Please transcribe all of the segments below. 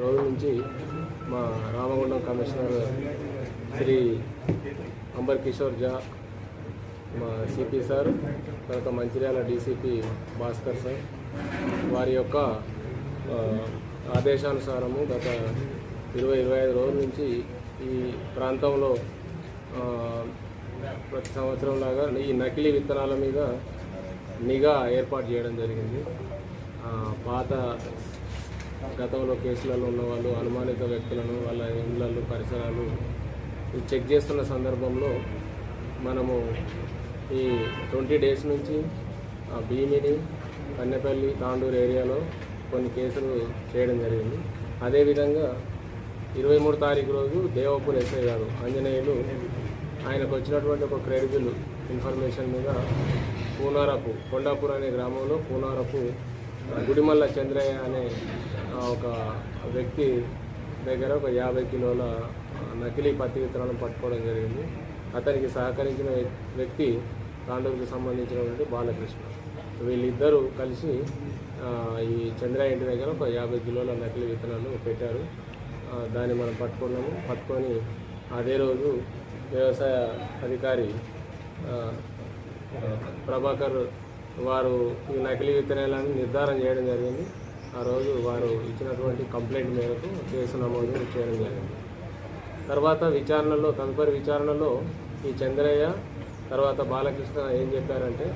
రోజు నుంచి మా రామగుండం కమిషనర్ శ్రీ అంబర్ కిషోర్ జా, మా సిపి సార్, తర్వాత మంచిర్యాల డీసీపీ భాస్కర్ సార్ వారి యొక్క ఆదేశానుసారము గత 20-25 రోజుల నుంచి ఈ ప్రాంతంలో ప్రతి సంవత్సరం లాగా ఈ నకిలీ విత్తనాల మీద నిఘా ఏర్పాటు చేయడం జరిగింది. పాత గతంలో కేసులలో ఉన్న వాళ్ళు, అనుమానిత వ్యక్తులను, వాళ్ళ ఇళ్లలు, పరిసరాలు చెక్ చేస్తున్న సందర్భంలో మనము ఈ 20 డేస్ నుంచి భీమిని, కన్నెపల్లి, తాండూరు ఏరియాలో కొన్ని కేసులు చేయడం జరిగింది. అదేవిధంగా 23 తారీఖు రోజు దేవపూర్ ఎస్ఐ గారు ఆంజనేయులు ఆయనకు వచ్చినటువంటి ఒక క్రెడిబుల్ ఇన్ఫర్మేషన్ మీద కొండాపూర్ అనే గ్రామంలో పూనారపు గుడిమల్ల చంద్రయ్య అనే ఒక వ్యక్తి దగ్గర ఒక 50 కిలోల నకిలీ పత్తి విత్తనాలను పట్టుకోవడం జరిగింది. అతనికి సహకరించిన వ్యక్తి తాండూరుకు సంబంధించినటువంటి బాలకృష్ణ. వీళ్ళిద్దరూ కలిసి ఈ చంద్రయ్య ఇంటి దగ్గర ఒక 50 కిలోల నకిలీ విత్తనాలు పెట్టారు. దాన్ని మనం పట్టుకొని అదే రోజు వ్యవసాయ అధికారి ప్రభాకర్ వారు ఈ నకిలీ విత్తనాలను నిర్ధారణ చేయడం జరిగింది. ఆ రోజు వారు ఇచ్చినటువంటి కంప్లైంట్ మేరకు కేసు నమోదు చేయడం జరిగింది. తర్వాత తదుపరి విచారణలో ఈ చంద్రయ్య తర్వాత బాలకృష్ణ ఏం చెప్పారంటే,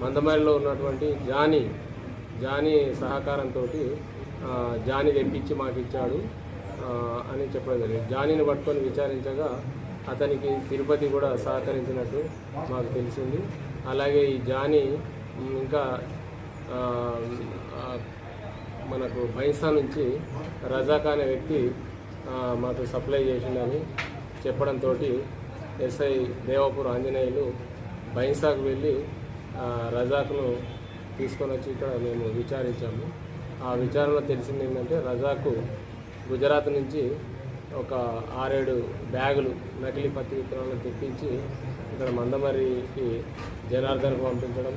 మందమరిలో ఉన్నటువంటి జానీ సహకారంతో జానీ తెప్పించి మాకు ఇచ్చాడు అని చెప్పడం జరిగింది. జానీని పట్టుకొని విచారించగా అతనికి తిరుపతి కూడా సహకరించినట్టు మాకు తెలిసింది. అలాగే ఈ జానీ ఇంకా మనకు బైన్సా నుంచి రజాక్ అనే వ్యక్తి మాకు సప్లై చేసిందని చెప్పడంతో ఎస్ఐ దేవపూర్ ఆంజనేయులు బైన్సాకు వెళ్ళి రజాక్ను తీసుకొని వచ్చి ఇక్కడ మేము విచారించాము. ఆ విచారణలో తెలిసింది ఏంటంటే, రజాకు గుజరాత్ నుంచి ఒక 6-7 బ్యాగులు నకిలీ పత్తి విత్తనాలను తెప్పించి ఇక్కడ మందమరికి జనార్దన్కు పంపించడం.